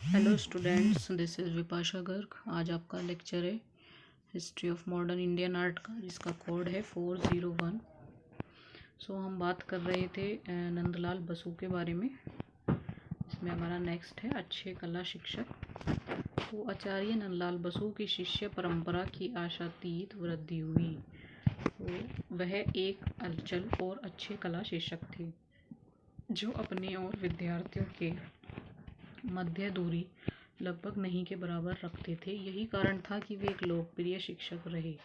Hello students, this is Vipasha Garg. आज आपका lecture है history of modern Indian art का, जिसका कोड है 401। हम बात कर रहे थे नंदलाल बसु के बारे में। इसमें हमारा नेक्स्ट है अच्छे कला शिक्षक। तो आचार्य नंदलाल बसु की शिष्य परंपरा की आशातीत वृद्धि हुई। तो वह एक अचल और अच्छे कला शिक्षक थे, जो अपने और विद्यार्थियों के मध्य दूरी लगभग नहीं के बराबर रखते थे। यही कारण था कि वे एक लोकप्रिय शिक्षक रहे।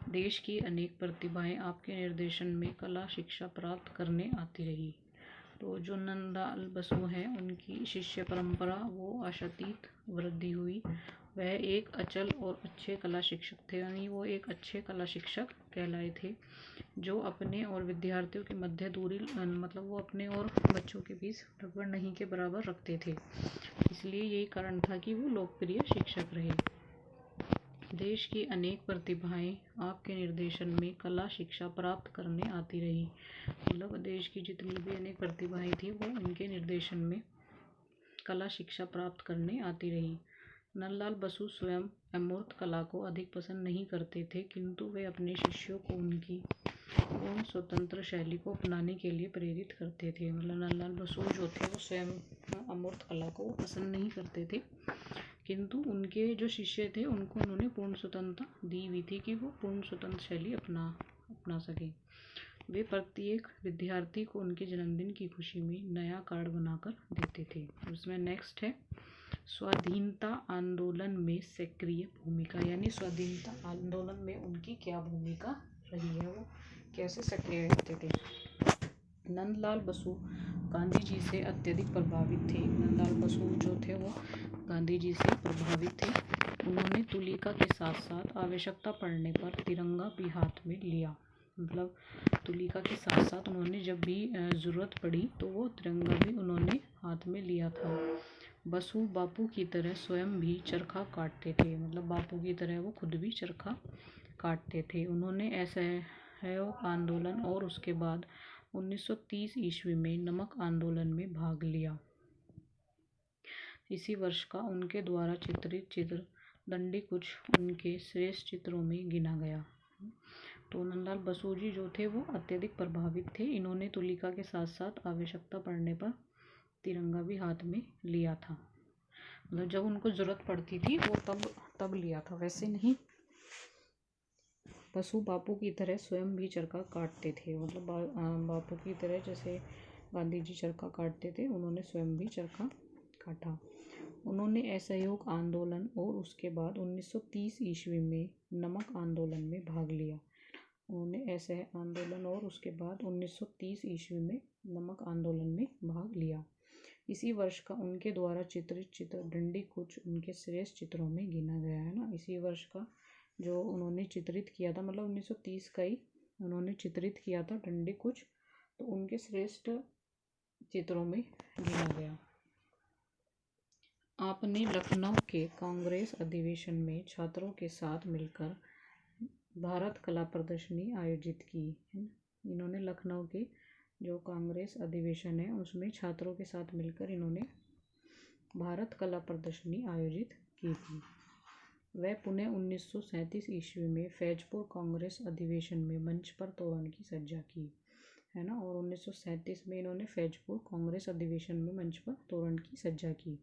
देश की अनेक प्रतिभाएं आपके निर्देशन में कला शिक्षा प्राप्त करने आती रही। तो जो नंदलाल बसु हैं, उनकी शिष्य परंपरा वो आशातीत वृद्धि हुई। वह एक अचल और अच्छे कला शिक्षक थे, यानी वो एक अच्छे कला शिक्षक कहलाए थे, जो अपने और विद्यार्थियों के मध्य दूरी मतलब वो अपने और बच्चों के बीच लगभग नहीं के बराबर रखते थे। इसलिए यही कारण था कि वो लोकप्रिय शिक्षक रहे। देश की अनेक प्रतिभाएं आपके निर्देशन में कला शिक्षा प्राप्त करने आती रही। मतलब देश की जितनी भी अनेक प्रतिभाएं थी, वो उनके निर्देशन में कला शिक्षा प्राप्त करने आती रही। नंदलाल बसु स्वयं अमूर्त कला को अधिक पसंद नहीं करते थे, किंतु वे अपने शिष्यों को उनकी पूर्ण स्वतंत्र शैली को अपनाने के लिए प्रेरित करते थे। मतलब नंदलाल बसु जो थे, वो स्वयं अमूर्त कला को पसंद नहीं करते थे, किंतु उनके जो शिष्य थे, उनको उन्होंने पूर्ण स्वतंत्रता दी हुई थी कि वो पूर्ण स्वतंत्र शैली अपना सके। वे प्रत्येक विद्यार्थी को उनके जन्मदिन की खुशी में नया कार्ड बनाकर देते थे। उसमें नेक्स्ट है स्वाधीनता आंदोलन में सक्रिय भूमिका, यानी स्वाधीनता आंदोलन में उनकी क्या भूमिका रही है, वो कैसे सक्रिय रहते थे। नंदलाल बसु गांधी जी से अत्यधिक प्रभावित थे। नंदलाल बसु जो थे, वो गांधी जी से प्रभावित थे। उन्होंने तुलिका के साथ साथ आवश्यकता पड़ने पर तिरंगा भी हाथ में लिया। मतलब तुलिका के साथ साथ उन्होंने जब भी ज़रूरत पड़ी तो वो तिरंगा भी उन्होंने हाथ में लिया था। बसु बापू की तरह स्वयं भी चरखा काटते थे। मतलब बापू की तरह वो खुद भी चरखा काटते थे। उन्होंने असहयोग आंदोलन और उसके बाद 1930 ईस्वी में नमक आंदोलन में भाग लिया। इसी वर्ष का उनके द्वारा चित्रित चित्र दंडी कुछ उनके श्रेष्ठ चित्रों में गिना गया। तो नंदलाल बसु जी जो थे, वो अत्यधिक प्रभावित थे। इन्होंने तुलिका के साथ साथ आवश्यकता पड़ने पर तिरंगा भी हाथ में लिया था। मतलब जब उनको ज़रूरत पड़ती थी, वो तब लिया था, वैसे नहीं। बसु बापू की तरह स्वयं भी चरखा काटते थे। मतलब बापू की तरह जैसे गांधी जी चरखा काटते थे, उन्होंने स्वयं भी चरखा काटा। उन्होंने असहयोग आंदोलन और उसके बाद 1930 ईस्वी में नमक आंदोलन में भाग लिया। उन्होंने असहयोग आंदोलन और उसके बाद 1930 ईस्वी में नमक आंदोलन में भाग लिया। इसी वर्ष का उनके द्वारा चित्रित चित्र दंडी कुछ उनके श्रेष्ठ चित्रों में गिना गया है ना। इसी वर्ष का जो उन्होंने चित्रित किया था, मतलब 1930 का ही उन्होंने चित्रित किया था दंडी कुछ, तो उनके श्रेष्ठ चित्रों में गिना गया। आपने लखनऊ के कांग्रेस अधिवेशन में छात्रों के साथ मिलकर भारत कला प्रदर्शनी आयोजित की है। इन्होंने लखनऊ के जो कांग्रेस अधिवेशन है, उसमें छात्रों के साथ मिलकर इन्होंने भारत कला प्रदर्शनी आयोजित की थी। वह पुनः 1937 ईस्वी में फैजपुर कांग्रेस अधिवेशन में मंच पर तोरण की सज्जा की है ना। और 1937 में इन्होंने फैजपुर कांग्रेस अधिवेशन में मंच पर तोरण की सज्जा की।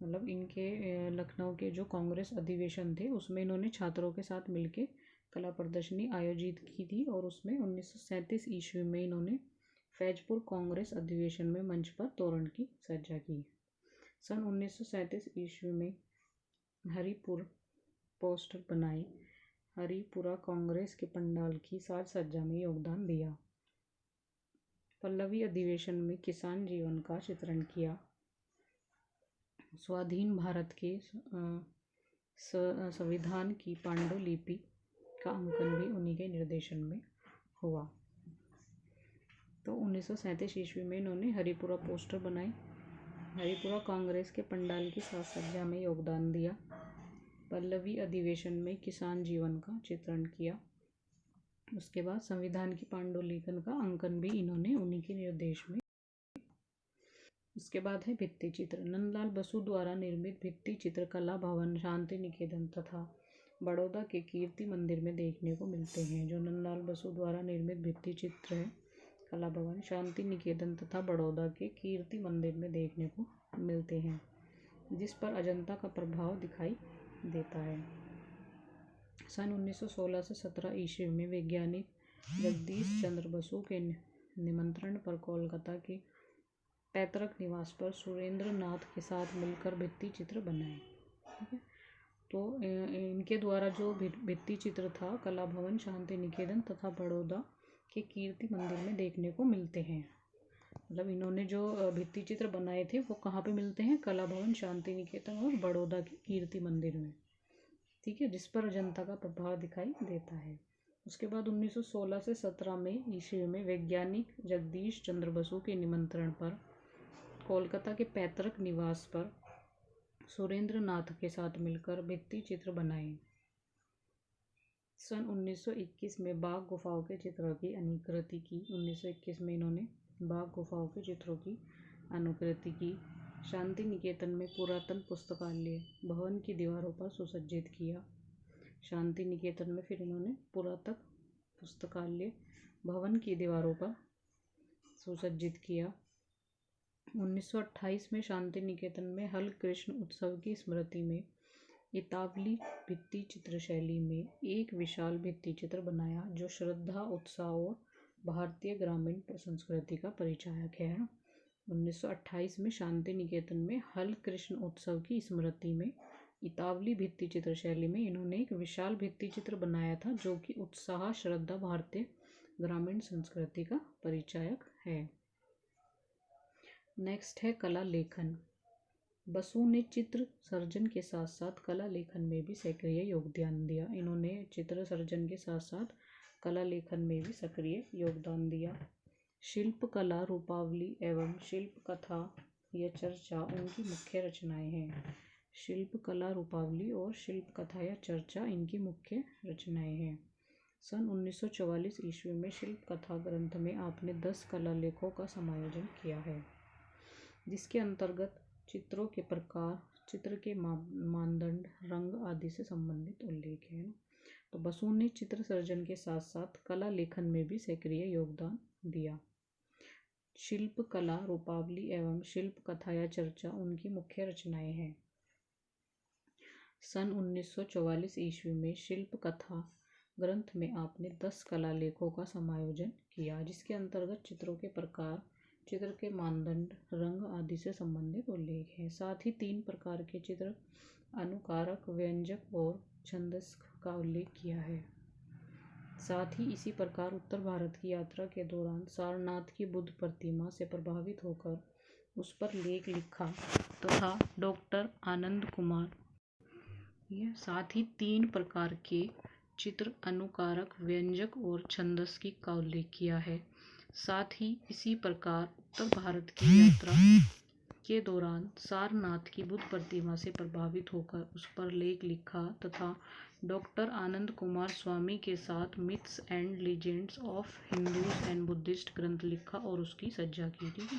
मतलब इनके लखनऊ के जो कांग्रेस अधिवेशन थे, उसमें इन्होंने छात्रों के साथ मिलकर कला प्रदर्शनी आयोजित की थी, और उसमें 1937 ईस्वी में इन्होंने फैजपुर कांग्रेस अधिवेशन में मंच पर तोरण की सज्जा की। सन 1937 ईस्वी में हरिपुर पोस्टर बनाए, हरिपुरा कांग्रेस के पंडाल की साज सज्जा में योगदान दिया। पल्लवी अधिवेशन में किसान जीवन का चित्रण किया। स्वाधीन भारत के संविधान की पांडुलिपि का अंकन भी उन्हीं के निर्देशन में हुआ। तो 1937 ईस्वी में इन्होंने हरिपुरा पोस्टर बनाए, हरिपुरा कांग्रेस के पंडाल की साज सज्जा में योगदान दिया। पल्लवी अधिवेशन में किसान जीवन का चित्रण किया। उसके बाद संविधान की पांडुलिपि का अंकन भी इन्होंने उन्हीं के निर्देश में इसके बाद है भित्ति चित्र। नंदलाल बसु द्वारा निर्मित भित्ति चित्र कला भवन, शांति निकेतन तथा बड़ौदा के कीर्ति मंदिर में देखने को मिलते हैं। जो नंदलाल बसु द्वारा निर्मित भित्ति चित्र है कला भवन, शांति निकेतन तथा बड़ौदा के कीर्ति मंदिर में देखने को मिलते हैं, जिस पर अजंता का प्रभाव दिखाई देता है। सन 1916 से 17 ईस्वी में वैज्ञानिक जगदीश चंद्र बसु के निमंत्रण पर कोलकाता के पैतृक निवास पर सुरेंद्र नाथ के साथ मिलकर भित्ति चित्र बनाए। ठीक है, तो इनके द्वारा जो भित्ति चित्र था कला भवन, शांति निकेतन तथा बड़ौदा के कीर्ति मंदिर में देखने को मिलते हैं। मतलब इन्होंने जो भित्ति चित्र बनाए थे वो कहाँ पे मिलते हैं? कला भवन, शांति निकेतन और बड़ौदा के कीर्ति मंदिर में। ठीक है, जिस पर अजंता का प्रभाव दिखाई देता है। उसके बाद 1916 से 17 में ईस्वी में वैज्ञानिक जगदीश चंद्र बसु के निमंत्रण पर कोलकाता के पैतृक निवास पर सुरेंद्र नाथ के साथ मिलकर भित्ति चित्र बनाए। सन 1921 में बाघ गुफाओं के चित्रों की अनुकृति की। 1921 में इन्होंने बाघ गुफाओं के चित्रों की अनुकृति की। शांति निकेतन में पुरातन पुस्तकालय भवन की दीवारों पर सुसज्जित किया। शांति निकेतन में फिर इन्होंने पुरातन पुस्तकालय भवन की दीवारों पर सुसज्जित किया। 1928 में शांति निकेतन में हल कृष्ण उत्सव की स्मृति में इतावली भित्ति चित्र शैली में एक विशाल भित्ति चित्र बनाया, जो श्रद्धा, उत्साह और भारतीय ग्रामीण संस्कृति का परिचायक है। 1928 में शांति निकेतन में हल कृष्ण उत्सव की स्मृति में इतावली भित्ति चित्र शैली में इन्होंने एक विशाल भित्ति चित्र बनाया था, जो कि उत्साह, श्रद्धा, भारतीय ग्रामीण संस्कृति का परिचायक है। नेक्स्ट है कला लेखन। बसु ने चित्र सर्जन के साथ साथ कला लेखन में भी सक्रिय योगदान दिया। इन्होंने चित्र सर्जन के साथ साथ कला लेखन में भी सक्रिय योगदान दिया। शिल्प कला, रूपावली एवं शिल्प कथा या चर्चा उनकी मुख्य रचनाएं हैं। शिल्प कला, रूपावली और शिल्प कथा या चर्चा इनकी मुख्य रचनाएं हैं। सन 1944 ईस्वी में शिल्प कथा ग्रंथ में आपने 10 कला लेखों का समायोजन किया है, जिसके अंतर्गत चित्रों के प्रकार, चित्र के मानदंड, रंग आदि से संबंधित उल्लेख है। तो बसु ने चित्र सर्जन के साथ साथ कला लेखन में भी सक्रिय योगदान दिया। शिल्प कला, रूपावली एवं शिल्प कथा या चर्चा उनकी मुख्य रचनाएं हैं। सन 1944 ईस्वी में शिल्प कथा ग्रंथ में आपने 10 कला लेखों का समायोजन किया, जिसके अंतर्गत चित्रों के प्रकार, चित्र के मानदंड, रंग आदि से संबंधित उल्लेख है। साथ ही 3 प्रकार के चित्र, अनुकारक, व्यंजक और छंदस का उल्लेख किया है। साथ ही इसी प्रकार उत्तर भारत की यात्रा के दौरान सारनाथ की बुद्ध प्रतिमा से प्रभावित होकर उस पर लेख लिखा तथा डॉक्टर आनंद कुमार, साथ ही 3 प्रकार के चित्र, अनुकारक, व्यंजक और छंदस की का उल्लेख किया है। साथ ही इसी प्रकार उत्तर भारत की यात्रा के दौरान सारनाथ की बुद्ध प्रतिमा से प्रभावित होकर उस पर लेख लिखा तथा डॉक्टर आनंद कुमार स्वामी के साथ myths and legends of Hindus and Buddhist ग्रंथ लिखा और उसकी सज्जा की। ठीक है,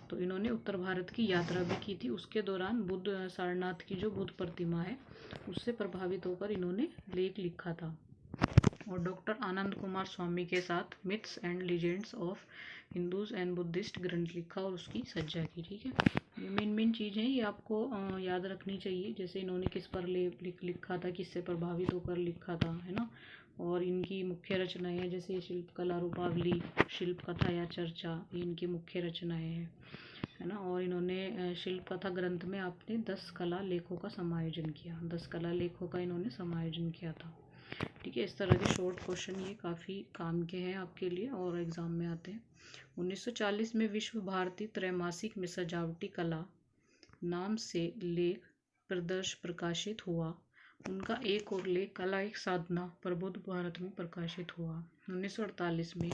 तो इन्होंने उत्तर भारत की यात्रा भी की थी। उसके दौरान बुद्ध सारनाथ की जो बुद्ध प्रतिमा है उससे प्रभावित होकर इन्होंने लेख लिखा था और डॉक्टर आनंद कुमार स्वामी के साथ myths and legends of Hindus and Buddhist ग्रंथ लिखा और उसकी सज्जा की। ठीक है, ये मेन चीज़ है, ये आपको याद रखनी चाहिए। जैसे इन्होंने किस पर लिखा था, किससे प्रभावित होकर लिखा था, है ना, और इनकी मुख्य रचनाएं हैं जैसे शिल्प कला, रूपावली, शिल्प कथा या चर्चा, ये इनकी मुख्य रचनाएं हैं, है ना। और इन्होंने शिल्प कथा ग्रंथ में आपने 10 कला लेखों का समायोजन किया, 10 कला लेखों का इन्होंने समायोजन किया था। ठीक है, इस तरह के शॉर्ट क्वेश्चन ये काफ़ी काम के हैं आपके लिए और एग्ज़ाम में आते हैं। 1940 में विश्व भारती त्रैमासिक में सजावटी कला नाम से लेख प्रकाशित हुआ। उनका एक और लेख कला एक साधना प्रबुद्ध भारत में प्रकाशित हुआ। 1948 में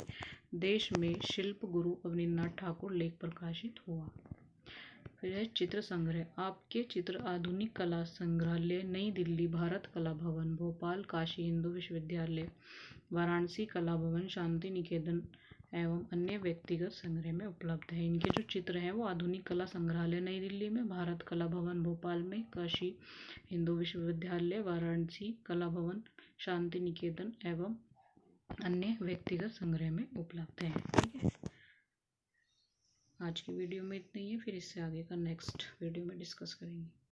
देश में शिल्प गुरु अवनींद्रनाथ ठाकुर लेख प्रकाशित हुआ। फिर है चित्र संग्रह। आपके चित्र आधुनिक कला संग्रहालय, नई दिल्ली भारत कला भवन, भोपाल काशी हिंदू विश्वविद्यालय, वाराणसी कला भवन, शांति निकेतन एवं अन्य व्यक्तिगत संग्रह में उपलब्ध है। इनके जो चित्र हैं वो आधुनिक कला संग्रहालय नई दिल्ली में, भारत कला भवन भोपाल में, काशी हिंदू विश्वविद्यालय वाराणसी, कला भवन शांति निकेतन एवं अन्य व्यक्तिगत संग्रह में उपलब्ध है। ठीक है, आज की वीडियो में इतना ही है, फिर इससे आगे का नेक्स्ट वीडियो में डिस्कस करेंगे।